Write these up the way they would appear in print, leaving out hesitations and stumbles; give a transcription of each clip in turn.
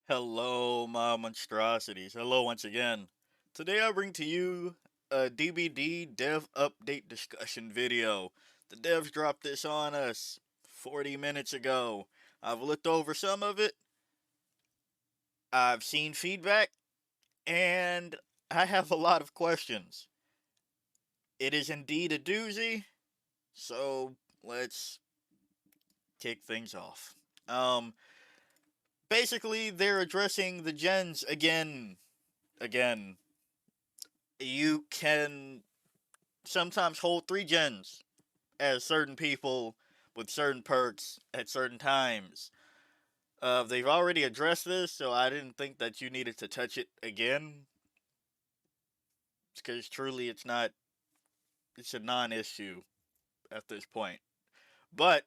Hello, my monstrosities. Hello once again. Today I bring to you a DbD dev update discussion video. The devs dropped this on us 40 minutes ago. I've looked over some of it, I've seen feedback, and I have a lot of questions. It is indeed a doozy, so let's kick things off. Um, Basically, they're addressing the gens again. Again. You can sometimes hold three gens as certain people with certain perks at certain times. They've already addressed this, so I didn't think that you needed to touch it again. Because truly, it's a non issue at this point. But,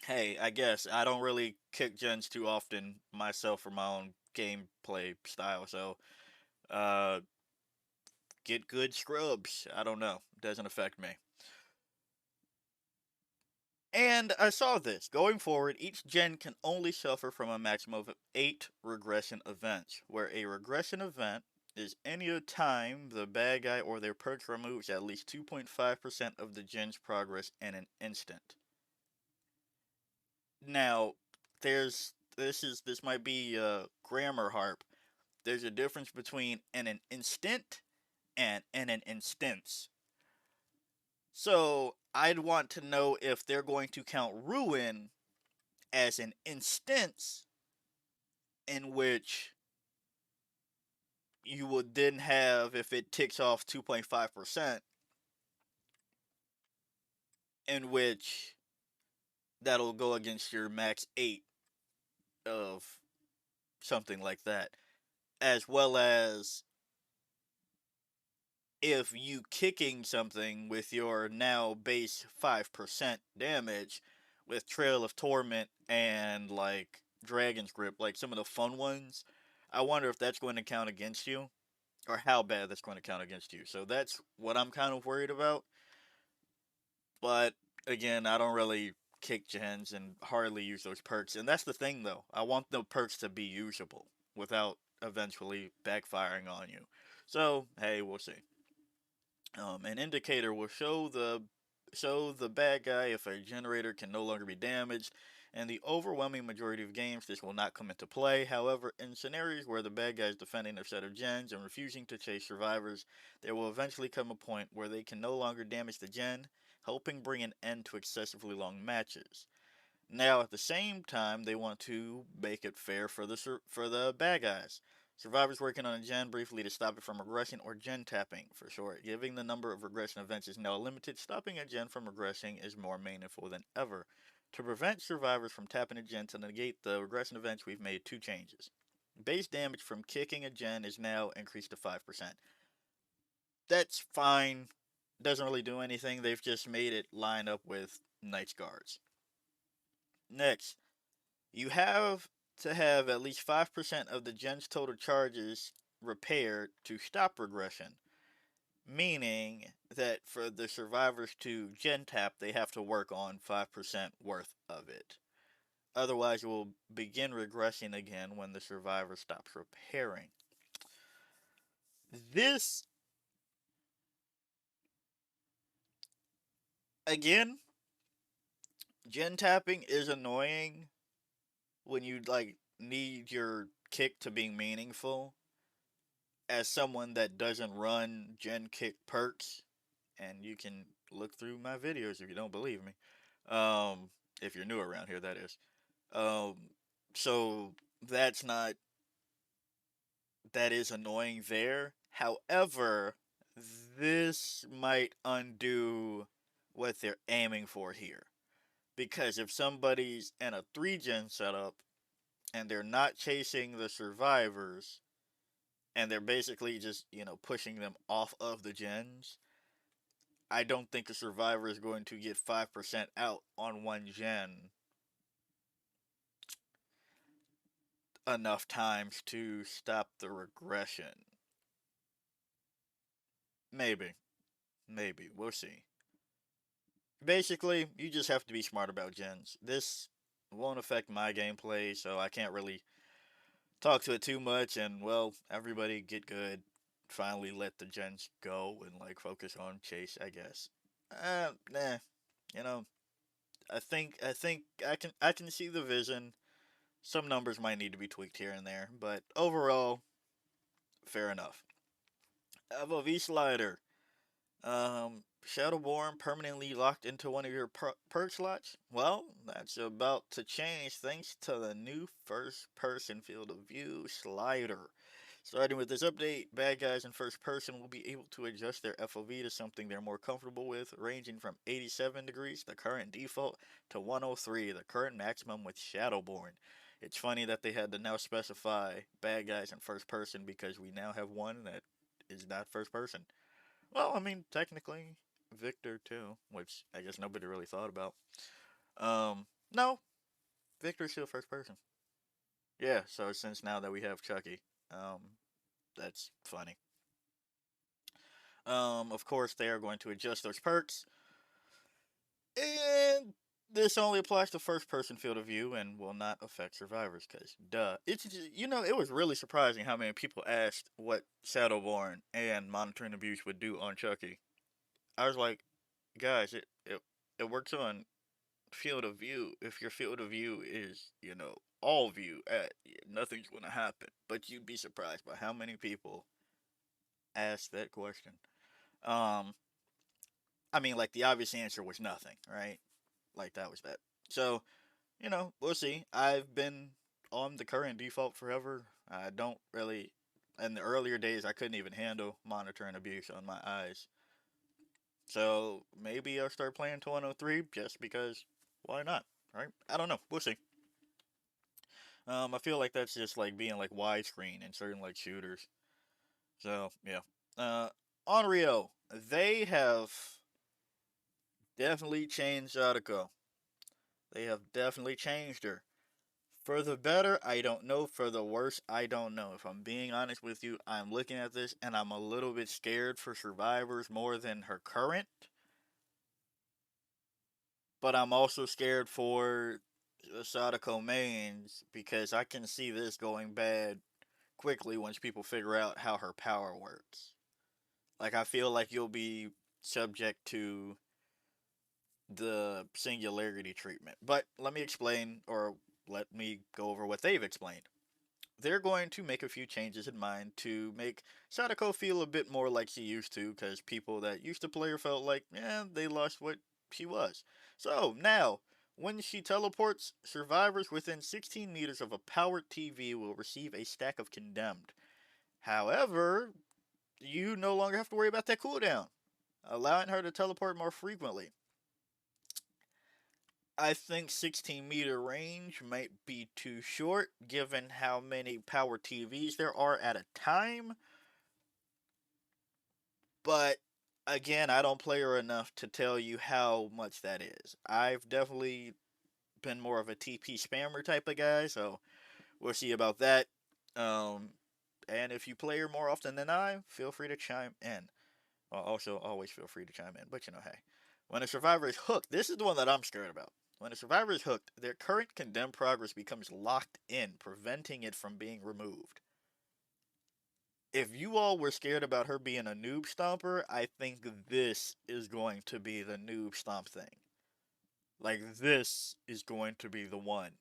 hey, I guess I don't really kick gens too often myself for my own gameplay style, so, uh, get good scrubs. I don't know. Doesn't affect me. And I saw this. Going forward, each gen can only suffer from a maximum of 8 regression events, where a regression event is any time the bad guy or their perk removes at least 2.5% of the gen's progress in an instant. Now, this might be a grammar harp. There's a difference between an instant and an instance. So, I'd want to know if they're going to count ruin as an instance in which you would then have, if it ticks off 2.5%, in which that'll go against your max 8 of something like that. As well as if you kicking something with your now base 5% damage with Trail of Torment and like Dragon's Grip, like some of the fun ones, I wonder if that's going to count against you or how bad that's going to count against you. So that's what I'm kind of worried about. But again, I don't really kick gens and hardly use those perks. And that's the thing though. I want the perks to be usable without eventually backfiring on you. So, hey, we'll see. An indicator will show the bad guy if a generator can no longer be damaged. In the overwhelming majority of games, this will not come into play. However, in scenarios where the bad guy is defending their set of gens and refusing to chase survivors, there will eventually come a point where they can no longer damage the gen, helping bring an end to excessively long matches. Now, at the same time, they want to make it fair for the bad guys. Survivors working on a gen briefly to stop it from regression, or gen tapping for short. Giving the number of regression events is now limited. Stopping a gen from regressing is more meaningful than ever. To prevent survivors from tapping a gen to negate the regression events, we've made two changes. Base damage from kicking a gen is now increased to 5%. That's fine. Doesn't really do anything. They've just made it line up with Knight's Guards. Next, you have to have at least 5% of the gen's total charges repaired to stop regression, meaning that for the survivors to gen tap, they have to work on 5% worth of it. Otherwise, it will begin regressing again when the survivor stops repairing. This, again, gen tapping is annoying when you like need your kick to be meaningful. As someone that doesn't run gen kick perks, and you can look through my videos if you don't believe me. Um, if you're new around here, that is. Um, so that is annoying there. However, this might undo what they're aiming for here. Because if somebody's in a 3 gen setup and they're not chasing the survivors and they're basically just, pushing them off of the gens, I don't think a survivor is going to get 5% out on one gen enough times to stop the regression. Maybe. Maybe. We'll see. Basically, you just have to be smart about gens. This won't affect my gameplay, so I can't really talk to it too much, and well, everybody get good. Finally, let the gens go and like focus on chase. I guess. Nah. You know, I think I can see the vision. Some numbers might need to be tweaked here and there, but overall, fair enough. FOV slider. Shadowborn permanently locked into one of your perk slots? Well, that's about to change thanks to the new first person field of view slider. Starting with this update, bad guys in first person will be able to adjust their FOV to something they're more comfortable with, ranging from 87 degrees, the current default, to 103, the current maximum with Shadowborn. It's funny that they had to now specify bad guys in first person because we now have one that is not first person. Well, I mean, technically, Victor too, which I guess nobody really thought about. No, Victor's still first person. Yeah, so since now that we have Chucky, um, that's funny. Of course, they are going to adjust those perks, and this only applies to first person field of view and will not affect survivors, because duh. It's it was really surprising how many people asked what Shadowborn and monitoring abuse would do on Chucky. I was like, guys, it works on field of view. If your field of view is, all view, nothing's gonna happen. But you'd be surprised by how many people ask that question. Um, I mean, like the obvious answer was nothing, right? Like that was that. So, we'll see. I've been on the current default forever. I don't really. In the earlier days, I couldn't even handle monitoring abuse on my eyes. So maybe I'll start playing to 103 just because why not? Right? I don't know. We'll see. I feel like that's just like being like widescreen in certain like shooters. So yeah. Uh, on Rio, they have definitely changed Sadako. They have definitely changed her. For the better, I don't know. For the worse, I don't know. If I'm being honest with you, I'm looking at this and I'm a little bit scared for survivors more than her current. But I'm also scared for the Sadako mains because I can see this going bad quickly once people figure out how her power works. Like I feel like you'll be subject to the singularity treatment. But let me explain, or let me go over what they've explained. They're going to make a few changes in mind to make Sadako feel a bit more like she used to, because people that used to play her felt like, they lost what she was. So now, when she teleports, survivors within 16 meters of a powered TV will receive a stack of condemned. However, you no longer have to worry about that cooldown, allowing her to teleport more frequently. I think 16-meter range might be too short given how many power TVs there are at a time. But again, I don't play her enough to tell you how much that is. I've definitely been more of a TP spammer type of guy, so we'll see about that. Um, and if you play her more often than I, feel free to chime in. Well, also, always feel free to chime in, but hey. When a survivor is hooked, this is the one that I'm scared about. When a survivor is hooked, their current condemned progress becomes locked in, preventing it from being removed. If you all were scared about her being a noob stomper, I think this is going to be the noob stomp thing. Like, this is going to be the one.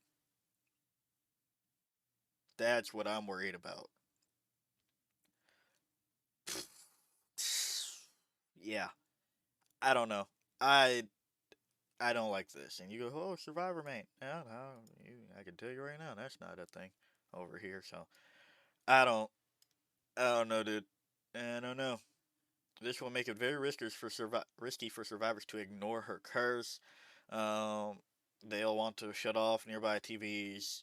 That's what I'm worried about. Yeah, I don't know. I I don't like this. And you go, oh, Survivor mate. No, no, I can tell you right now, that's not a thing over here. So I don't, I don't know, dude. I don't know. This will make it very risky for survivors to ignore her curse. Um, they'll want to shut off nearby TVs.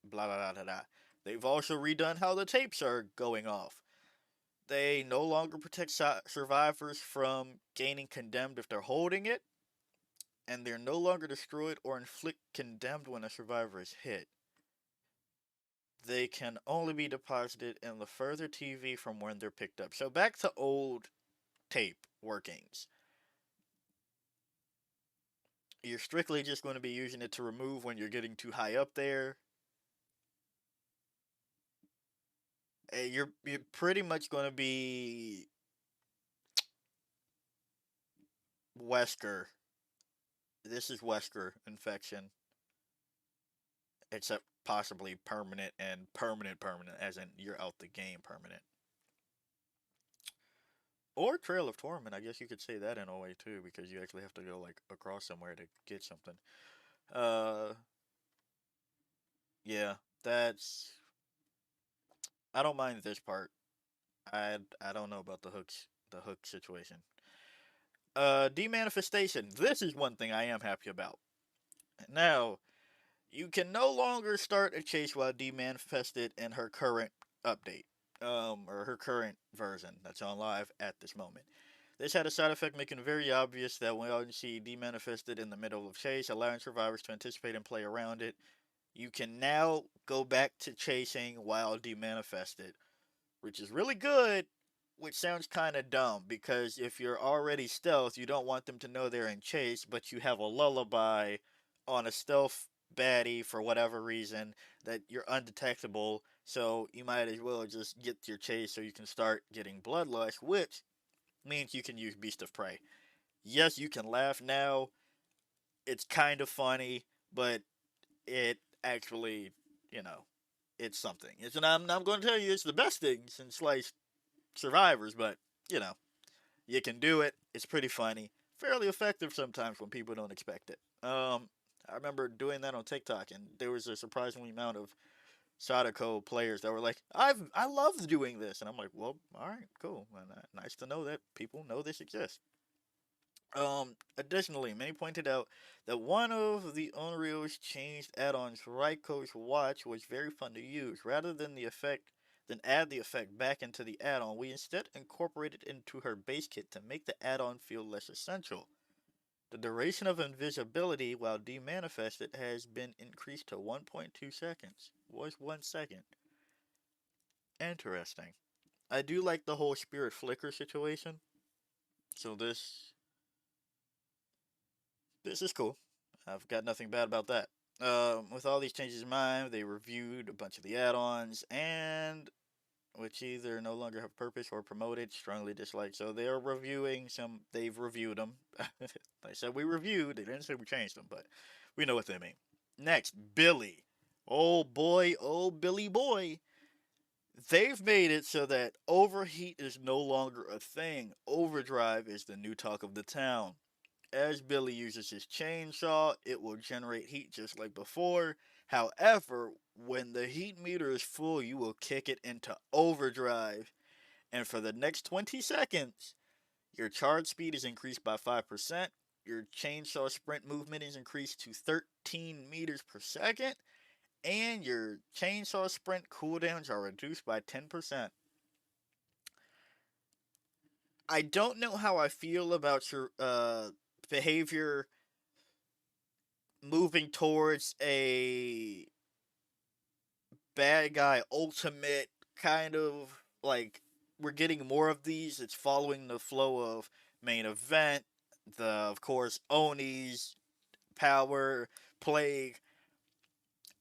Blah blah blah blah blah. They've also redone how the tapes are going off. They no longer protect survivors from gaining condemned if they're holding it, and they're no longer destroyed or inflict condemned when a survivor is hit. They can only be deposited in the further TV from when they're picked up. So back to old tape workings. You're strictly just going to be using it to remove when you're getting too high up there. You're pretty much going to be Wesker. This is Wesker infection, except possibly permanent and permanent, as in you're out the game permanent. Or Trail of Torment, I guess you could say that in a way too, because you actually have to go like across somewhere to get something. Uh, yeah, that's. I don't mind this part. I don't know about the hook situation. Demanifestation. This is one thing I am happy about. Now, you can no longer start a chase while demanifested in her current update, or her current version that's on live at this moment. This had a side effect making it very obvious that when you see demanifested in the middle of chase, allowing survivors to anticipate and play around it. You can now go back to chasing while demanifested, which is really good, which sounds kind of dumb because if you're already stealth, you don't want them to know they're in chase, but you have a lullaby on a stealth baddie for whatever reason that you're undetectable, so you might as well just get your chase so you can start getting bloodlust, which means you can use Beast of Prey. Yes, you can laugh now. It's kind of funny, but it actually, you know, it's something. It's and I'm going to tell you it's the best thing since sliced survivors, but you know, you can do it. It's pretty funny, fairly effective sometimes when people don't expect it. I remember doing that on TikTok, and there was a surprisingly amount of Sadako players that were like, I love doing this," and I'm like, "Well, all right, cool. Well, nice to know that people know this exists." Additionally, many pointed out that one of the Unreal's changed add-ons, Raiko's Watch, was very fun to use. Rather than add the effect back into the add-on, we instead incorporated it into her base kit to make the add-on feel less essential. The duration of invisibility while demanifested has been increased to 1.2 seconds. Was 1 second. Interesting. I do like the whole spirit flicker situation. So this is cool. I've got nothing bad about that. With all these changes in mind, they reviewed a bunch of the add-ons, and which either no longer have purpose or promoted, strongly disliked. So they're reviewing some. They've reviewed them. They said we reviewed. They didn't say we changed them, but we know what they mean. Next, Billy. Oh boy, oh Billy boy. They've made it so that overheat is no longer a thing. Overdrive is the new talk of the town. As Billy uses his chainsaw, it will generate heat just like before. However, when the heat meter is full, you will kick it into overdrive. And for the next 20 seconds, your charge speed is increased by 5%. Your chainsaw sprint movement is increased to 13 meters per second. And your chainsaw sprint cooldowns are reduced by 10%. I don't know how I feel about your behavior moving towards a bad guy ultimate kind of like we're getting more of these. It's following the flow of main event, the of course Oni's power, plague.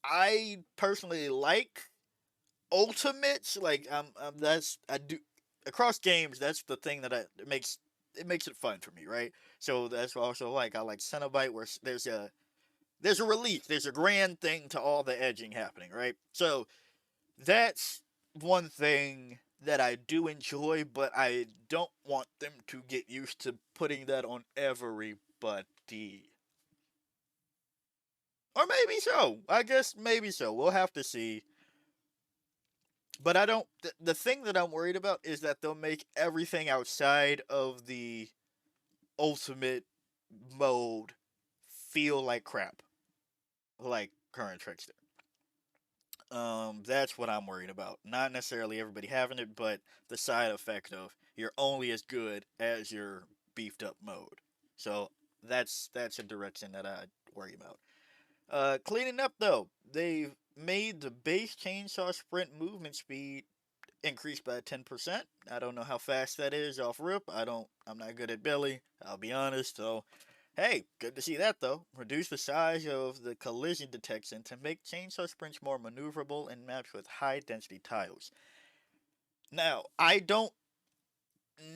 I personally like ultimates. Like that's I do across games. That's the thing that it makes it fun for me, right? So that's also like I like Cenobite where there's a release, there's a grand thing to all the edging happening, right? So that's one thing that I do enjoy, but I don't want them to get used to putting that on everybody. Or maybe so. I guess maybe so. We'll have to see. But I don't. The thing that I'm worried about is that they'll make everything outside of the ultimate mode feel like crap, like current Trickster. That's what I'm worried about. Not necessarily everybody having it, but the side effect of you're only as good as your beefed up mode. So that's a direction that I worry about. Cleaning up though, they've made the base chainsaw sprint movement speed increase by 10%. I don't know how fast that is off rip. I'm not good at Billy, I'll be honest. So hey, good to see that though. Reduce the size of the collision detection to make chainsaw sprints more maneuverable in maps with high density tiles. Now, I don't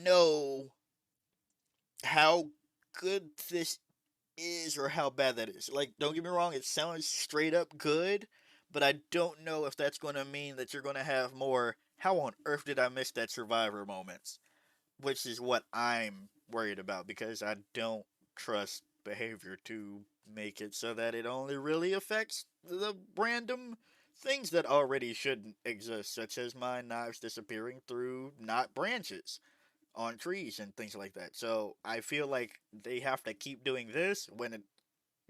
know how good this is or how bad that is. Like, don't get me wrong, it sounds straight up good, but I don't know if that's going to mean that you're going to have more how on earth did I miss that survivor moments, which is what I'm worried about because I don't trust behavior to make it so that it only really affects the random things that already shouldn't exist, such as my knives disappearing through not branches on trees and things like that. So I feel like they have to keep doing this when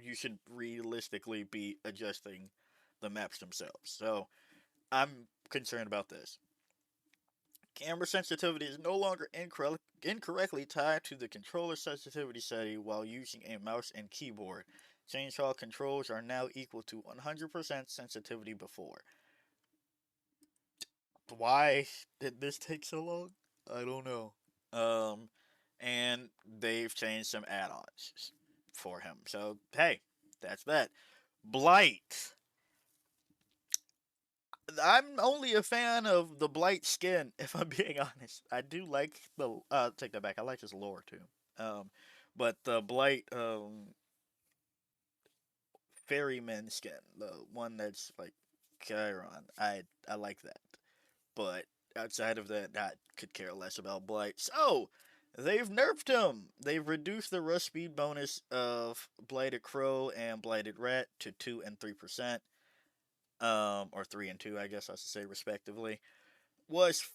you should realistically be adjusting the maps themselves. So I'm concerned about this. Camera sensitivity is no longer incorrectly tied to the controller sensitivity setting while using a mouse and keyboard. Chainsaw controls are now equal to 100% sensitivity before. Why did this take so long? I don't know. Um, and they've changed some add-ons for him. So hey, that's that. Blight. I'm only a fan of the Blight skin, if I'm being honest. I do like the. Take that back. I like his lore too. Um, but the Blight ferryman skin, the one that's like Chiron, I like that. But outside of that, I could care less about Blight. So, they've nerfed him. They've reduced the rush speed bonus of Blighted Crow and Blighted Rat to 2 and 3%. Or 3 and 2, I guess I should say, respectively. Was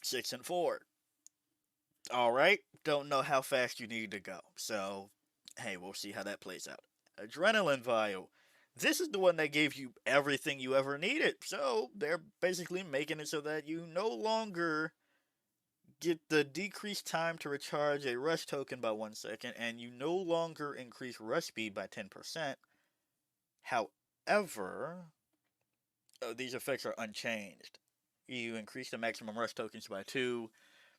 6 and 4. Alright, don't know how fast you need to go. So, hey, we'll see how that plays out. Adrenaline Vial. This is the one that gave you everything you ever needed. So, they're basically making it so that you no longer get the decreased time to recharge a rush token by 1 second, and you no longer increase rush speed by 10%. However, these effects are unchanged. You increase the maximum rush tokens by 2,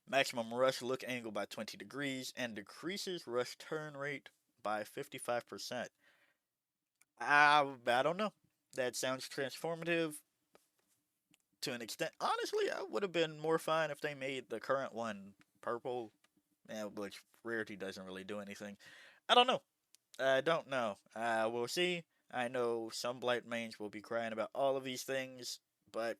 maximum rush look angle by 20 degrees, and decreases rush turn rate by 55%. I don't know. That sounds transformative to an extent. Honestly, I would have been more fine if they made the current one purple, which rarity doesn't really do anything. I don't know. I don't know. We'll see. I know some Blight mains will be crying about all of these things, but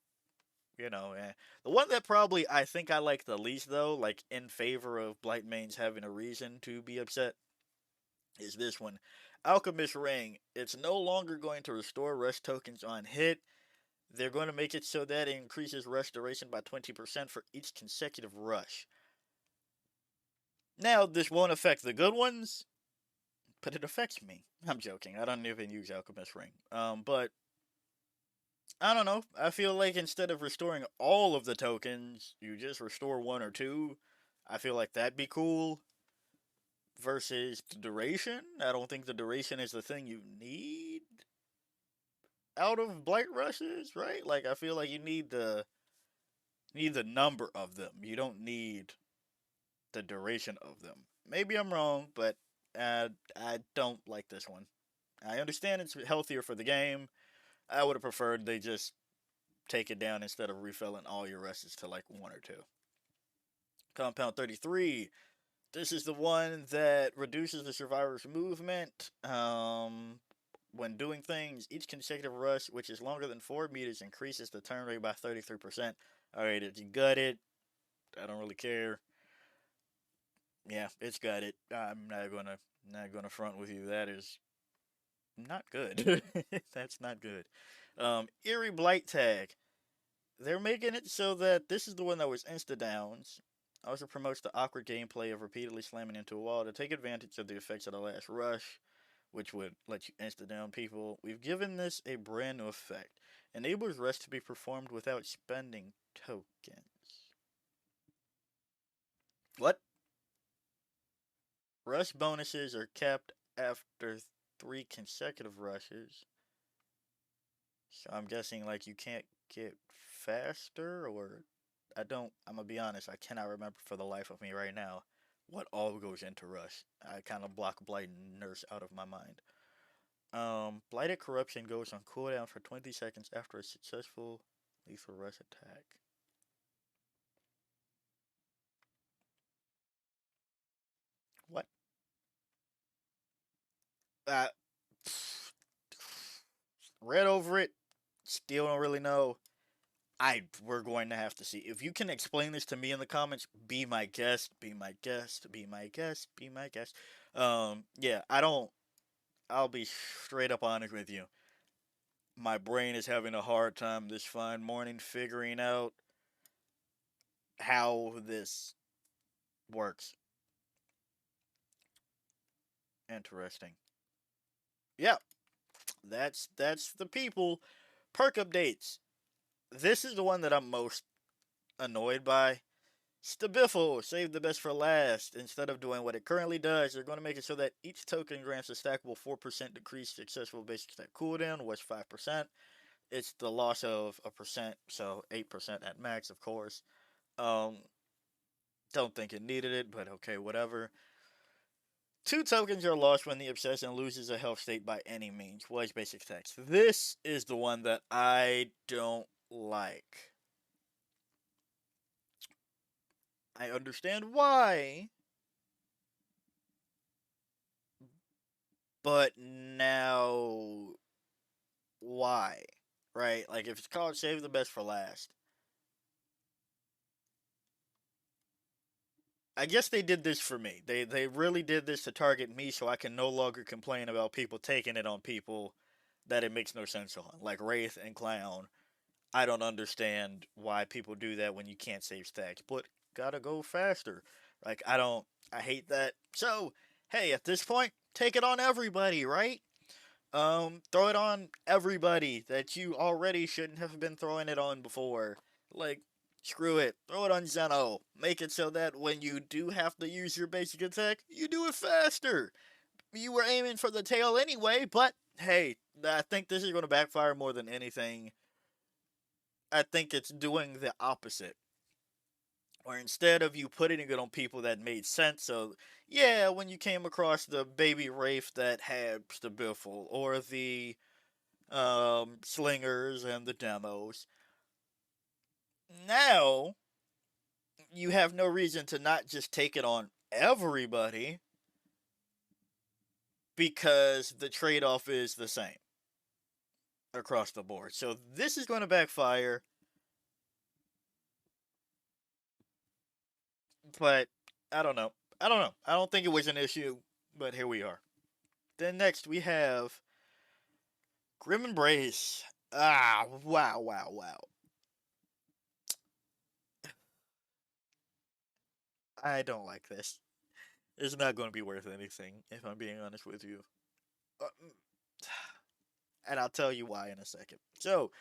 the one that probably I think I like the least though, like in favor of Blight mains having a reason to be upset, is this one. Alchemist Ring. It's no longer going to restore rush tokens on hit. They're going to make it so that it increases rush duration by 20% for each consecutive rush. Now, this won't affect the good ones, but it affects me. I'm joking. I don't even use Alchemist Ring. But I don't know. I feel like instead of restoring all of the tokens, you just restore one or two. I feel like that'd be cool. Versus the duration. I don't think the duration is the thing you need out of Blight Rushes, right? Like I feel like you need the number of them. You don't need the duration of them. Maybe I'm wrong, but I don't like this one. I understand it's healthier for the game. I would have preferred they just take it down instead of refilling all your rushes to like one or two. Compound 33. This is the one that reduces the survivor's movement when doing things. Each consecutive rush, which is longer than 4 meters, increases the turn rate by 33%. Alright, if you gut it, I don't really care. Yeah, it's got it. I'm not gonna front with you. That is not good. That's not good. Eerie Blight Tag. They're making it so that this is the one that was insta downs. Also promotes the awkward gameplay of repeatedly slamming into a wall to take advantage of the effects of the last rush, which would let you insta down people. We've given this a brand new effect. Enables rush to be performed without spending tokens. What? Rush bonuses are capped after 3 consecutive rushes. So I'm guessing like you can't get faster or I'm gonna be honest, I cannot remember for the life of me right now what all goes into rush. I kind of block blight and nurse out of my mind. Blighted corruption goes on cooldown for 20 seconds after a successful lethal rush attack. Uh, read over it. Still don't really know. We're going to have to see. If you can explain this to me in the comments, be my guest, be my guest, be my guest, be my guest. Yeah, I don't. I'll be straight up honest with you. My brain is having a hard time this fine morning figuring out how this works. Interesting. Yeah, that's the people. Perk updates. This is the one that I'm most annoyed by. Stabiffle, save the best for last. Instead of doing what it currently does, they're going to make it so that each token grants a stackable 4% decreased successful basic stat cooldown, was 5%. It's the loss of a percent, so 8% at max, of course. Um, don't think it needed it, but okay, whatever. Two tokens are lost when the obsession loses a health state by any means. Was basic text. This is the one that I don't like. I understand why, but now why? Right? Like if it's called save the best for last. I guess they did this for me. They really did this to target me so I can no longer complain about people taking it on people that it makes no sense on. Like Wraith and Clown. I don't understand why people do that when you can't save stacks, but gotta go faster. Like I hate that. So, hey, at this point, take it on everybody, right? Throw it on everybody that you already shouldn't have been throwing it on before. Like, screw it. Throw it on Zeno. Make it so that when you do have to use your basic attack, you do it faster. You were aiming for the tail anyway, but hey, I think this is going to backfire more than anything. I think it's doing the opposite. Or instead of you putting it on people that made sense, so yeah, when you came across the baby Wraith that had the Biffle, or the slingers and the demos. Now, you have no reason to not just take it on everybody because the trade off is the same across the board. So this is going to backfire, but I don't know. I don't know. I don't think it was an issue, but here we are. Then next we have Grim Embrace. Ah, wow, wow, wow. I don't like this. It's not going to be worth anything, if I'm being honest with you. Uh, and I'll tell you why in a second. So,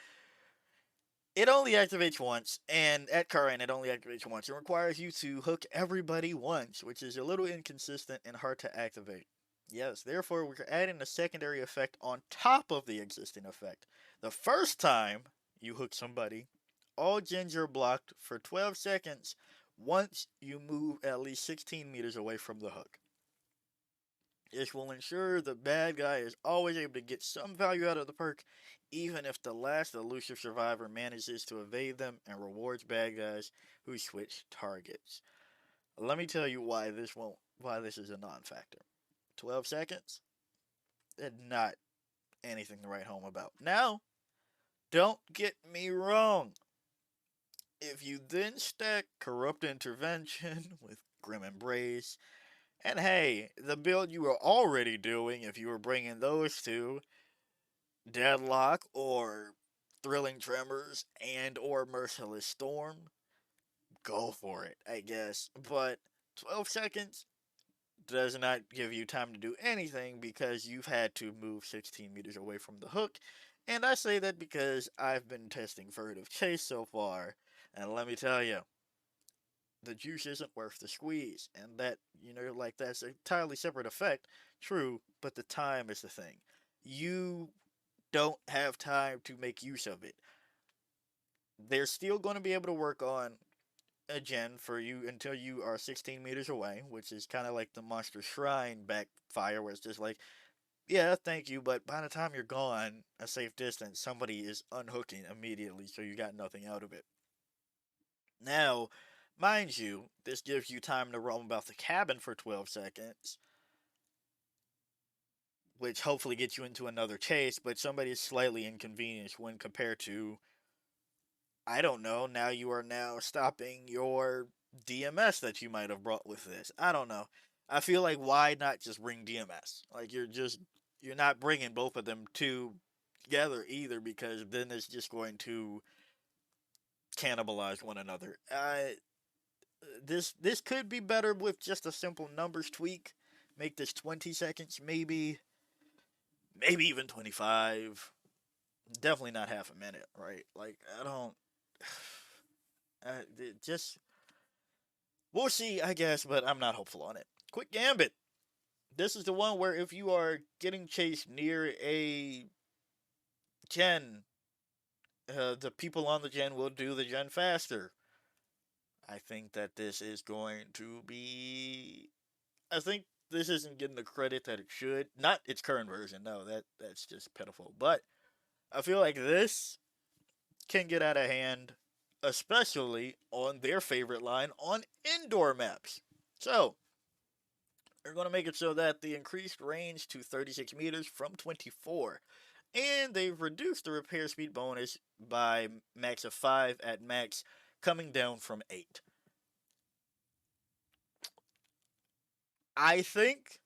it only activates once, and at current, it only activates once. It requires you to hook everybody once, which is a little inconsistent and hard to activate. Yes, therefore, we're adding a secondary effect on top of the existing effect. The first time you hook somebody, all gens are blocked for 12 seconds once you move at least 16 meters away from the hook. This will ensure the bad guy is always able to get some value out of the perk, even if the last elusive survivor manages to evade them, and rewards bad guys who switch targets. Let me tell you why this is a non-factor. 12 seconds? Not anything to write home about. Now, don't get me wrong. If you then stack Corrupt Intervention with Grim Embrace, and hey, the build you were already doing, if you were bringing those two, Deadlock or Thrilling Tremors and or Merciless Storm, go for it, I guess. But 12 seconds does not give you time to do anything because you've had to move 16 meters away from the hook. And I say that because I've been testing Furtive Chase so far, and let me tell you, the juice isn't worth the squeeze. And that, like that's an entirely separate effect, true, but the time is the thing. You don't have time to make use of it. They're still going to be able to work on a gen for you until you are 16 meters away, which is kind of like the Monster Shrine backfire, where it's just like, yeah, thank you, but by the time you're gone a safe distance, somebody is unhooking immediately, so you got nothing out of it. Now, mind you, this gives you time to roam about the cabin for 12 seconds, which hopefully gets you into another chase, but somebody is slightly inconvenienced when compared to, I don't know, now you are now stopping your DMS that you might have brought with this. I don't know. I feel like why not just bring DMS? Like you're not bringing both of them together either because then it's just going to cannibalize one another. This could be better with just a simple numbers tweak. Make this 20 seconds, maybe even 25. Definitely not half a minute, right? Like I don't. Just we'll see, I guess, but I'm not hopeful on it. Quick Gambit. This is the one where if you are getting chased near a gen, the people on the gen will do the gen faster. I think that this is going to be. I think this isn't getting the credit that it should. Not its current version. No, that's just pitiful. But I feel like this can get out of hand, especially on their favorite line on indoor maps. So they're going to make it so that the increased range to 36 meters from 24. And they've reduced the repair speed bonus by max of 5 at max, coming down from 8. I think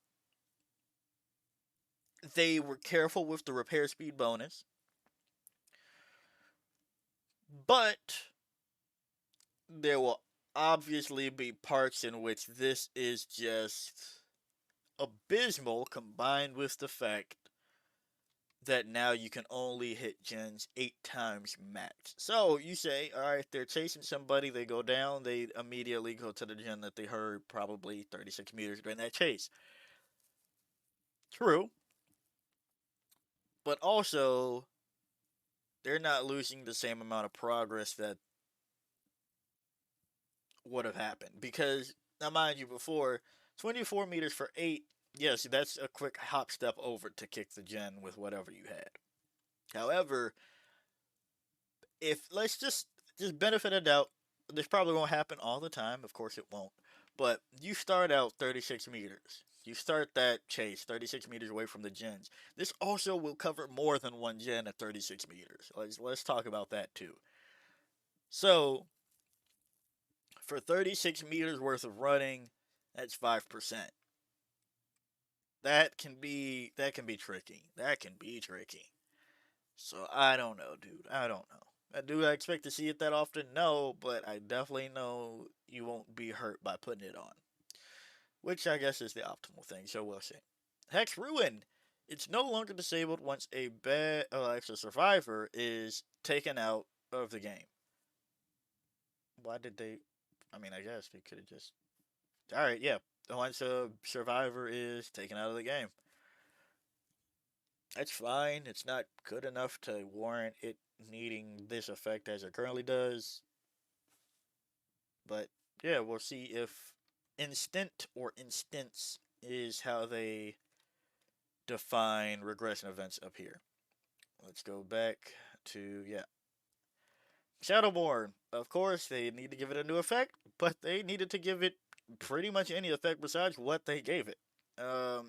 they were careful with the repair speed bonus, but there will obviously be parts in which this is just abysmal combined with the fact that now you can only hit gens 8 times max. So you say, alright, they're chasing somebody, they go down, they immediately go to the gen that they heard probably 36 meters during that chase. True. But also, they're not losing the same amount of progress that would have happened. Because, now mind you, before, 24 meters for 8, yes, that's a quick hop step over to kick the gen with whatever you had. However, if let's just benefit of doubt, this probably won't happen all the time. Of course, it won't. But you start out 36 meters. You start that chase 36 meters away from the gens. This also will cover more than one gen at 36 meters. Let's talk about that too. So for 36 meters worth of running, that's 5%. That can be tricky. That can be tricky. So I don't know, dude. I don't know. Do I expect to see it that often? No, but I definitely know you won't be hurt by putting it on. Which I guess is the optimal thing, so we'll see. Hex Ruin. It's no longer disabled once a survivor is taken out of the game. Why did they? I mean, I guess they could have just. All right, yeah. Once a survivor is taken out of the game, that's fine. It's not good enough to warrant it needing this effect as it currently does. But yeah, we'll see if instant or instance is how they define regression events up here. Let's go back to, yeah. Shadowborn. Of course, they need to give it a new effect, but they needed to give it pretty much any effect besides what they gave it.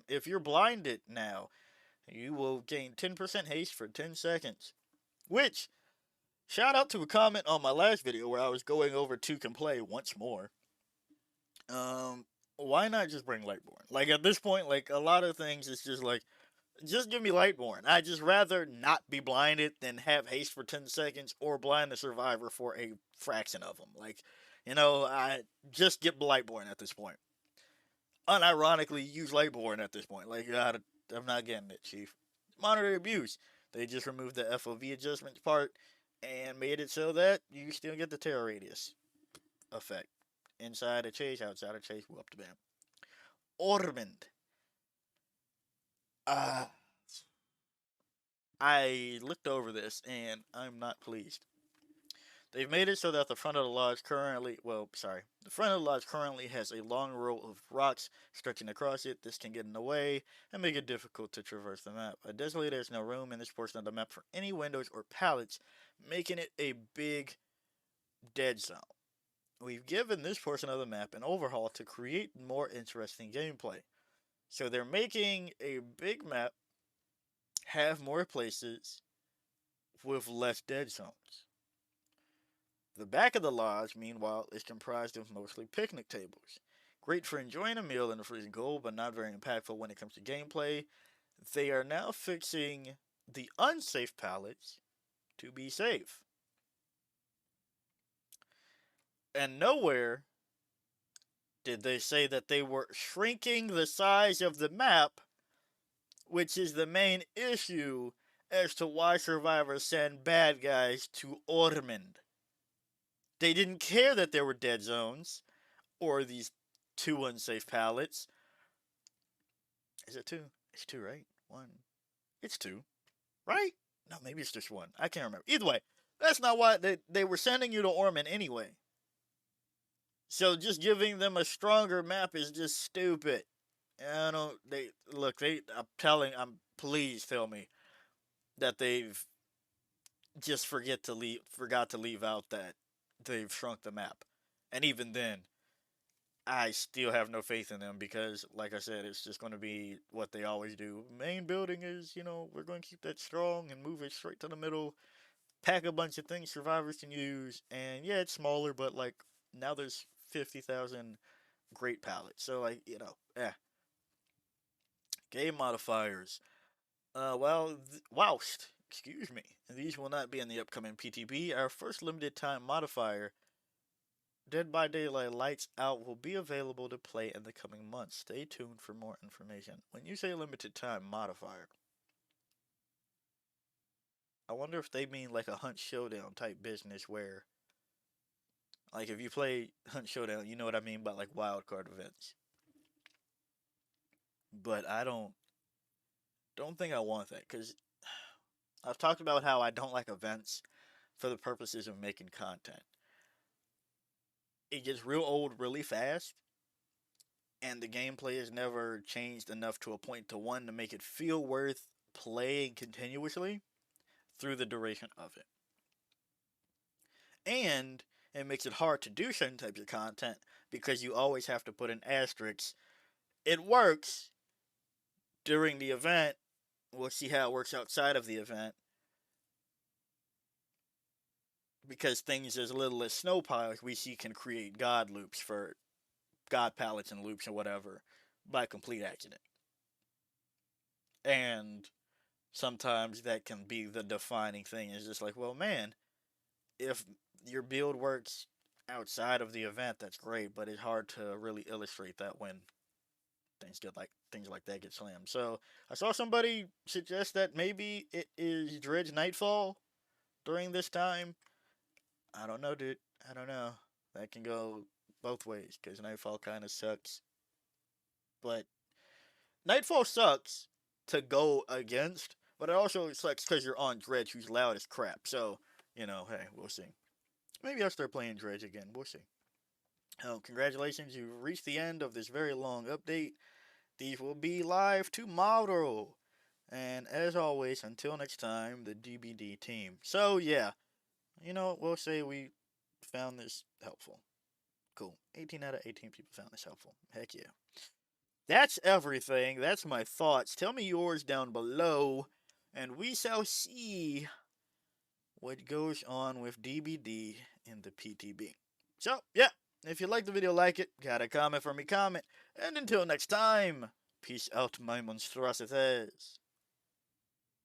If you're blinded now, you will gain 10% haste for 10 seconds. Which, shout out to a comment on my last video where I was going over to play once more. Why not just bring Lightborn? Like, at this point, like, a lot of things, it's just like, just give me Lightborn. I'd just rather not be blinded than have haste for 10 seconds or blind the survivor for a fraction of them. Like, I just get Lightborn at this point. Unironically, use Lightborn at this point. Like, I'm not getting it, Chief. Monitor abuse. They just removed the FOV adjustments part and made it so that you still get the terror radius effect. Inside a chase, outside a chase, we're up to bam. Ormond. I looked over this and I'm not pleased. They've made it so that the front of the lodge the front of the lodge currently has a long row of rocks stretching across it. This can get in the way and make it difficult to traverse the map. Additionally, there's no room in this portion of the map for any windows or pallets, making it a big dead zone. We've given this portion of the map an overhaul to create more interesting gameplay. So they're making a big map have more places with less dead zones. The back of the lodge, meanwhile, is comprised of mostly picnic tables. Great for enjoying a meal in the freezing cold, but not very impactful when it comes to gameplay. They are now fixing the unsafe pallets to be safe. And nowhere did they say that they were shrinking the size of the map, which is the main issue as to why survivors send bad guys to Ormond. They didn't care that there were dead zones or these two unsafe pallets. Is it two? It's two, right? One. It's two, right? No, maybe it's just one. I can't remember. Either way, that's not why they were sending you to Ormond anyway. So just giving them a stronger map is just stupid. I don't. They look. Please tell me that they've just forgot to leave out that they've shrunk the map, and even then, I still have no faith in them because, like I said, it's just going to be what they always do. Main building is, we're going to keep that strong and move it straight to the middle. Pack a bunch of things survivors can use, and yeah, it's smaller, but like now there's 50,000 great pallets. So like game modifiers. Whilst, excuse me, these will not be in the upcoming PTB. Our first limited time modifier, Dead by Daylight Lights Out, will be available to play in the coming months. Stay tuned for more information. When you say limited time modifier, I wonder if they mean like a Hunt Showdown type business where, like, if you play Hunt Showdown, you know what I mean by like wildcard events. But I don't think I want that because I've talked about how I don't like events for the purposes of making content. It gets real old really fast, and the gameplay is never changed enough to a point to one to make it feel worth playing continuously through the duration of it. And it makes it hard to do certain types of content because you always have to put an asterisk. It works during the event. We'll see how it works outside of the event. Because things as little as snow piles we see can create god loops for god pallets and loops or whatever by complete accident. And sometimes that can be the defining thing. Is just like, well, man, if your build works outside of the event, that's great, but it's hard to really illustrate that when things like that get slammed. So I saw somebody suggest that maybe it is Dredge Nightfall during this time. I don't know, dude. I don't know. That can go both ways because Nightfall kind of sucks. But Nightfall sucks to go against, but it also sucks because you're on Dredge, who's loud as crap. So, hey, we'll see. Maybe I'll start playing Dredge again. We'll see. Oh, congratulations, you've reached the end of this very long update. These will be live tomorrow. And as always, until next time, the DbD team. So, yeah, we'll say we found this helpful. Cool. 18 out of 18 people found this helpful. Heck yeah. That's everything. That's my thoughts. Tell me yours down below, and we shall see what goes on with DbD in the PTB. So, yeah, if you like the video, like it. Got a comment for me, comment. And until next time, peace out, my monstrosities.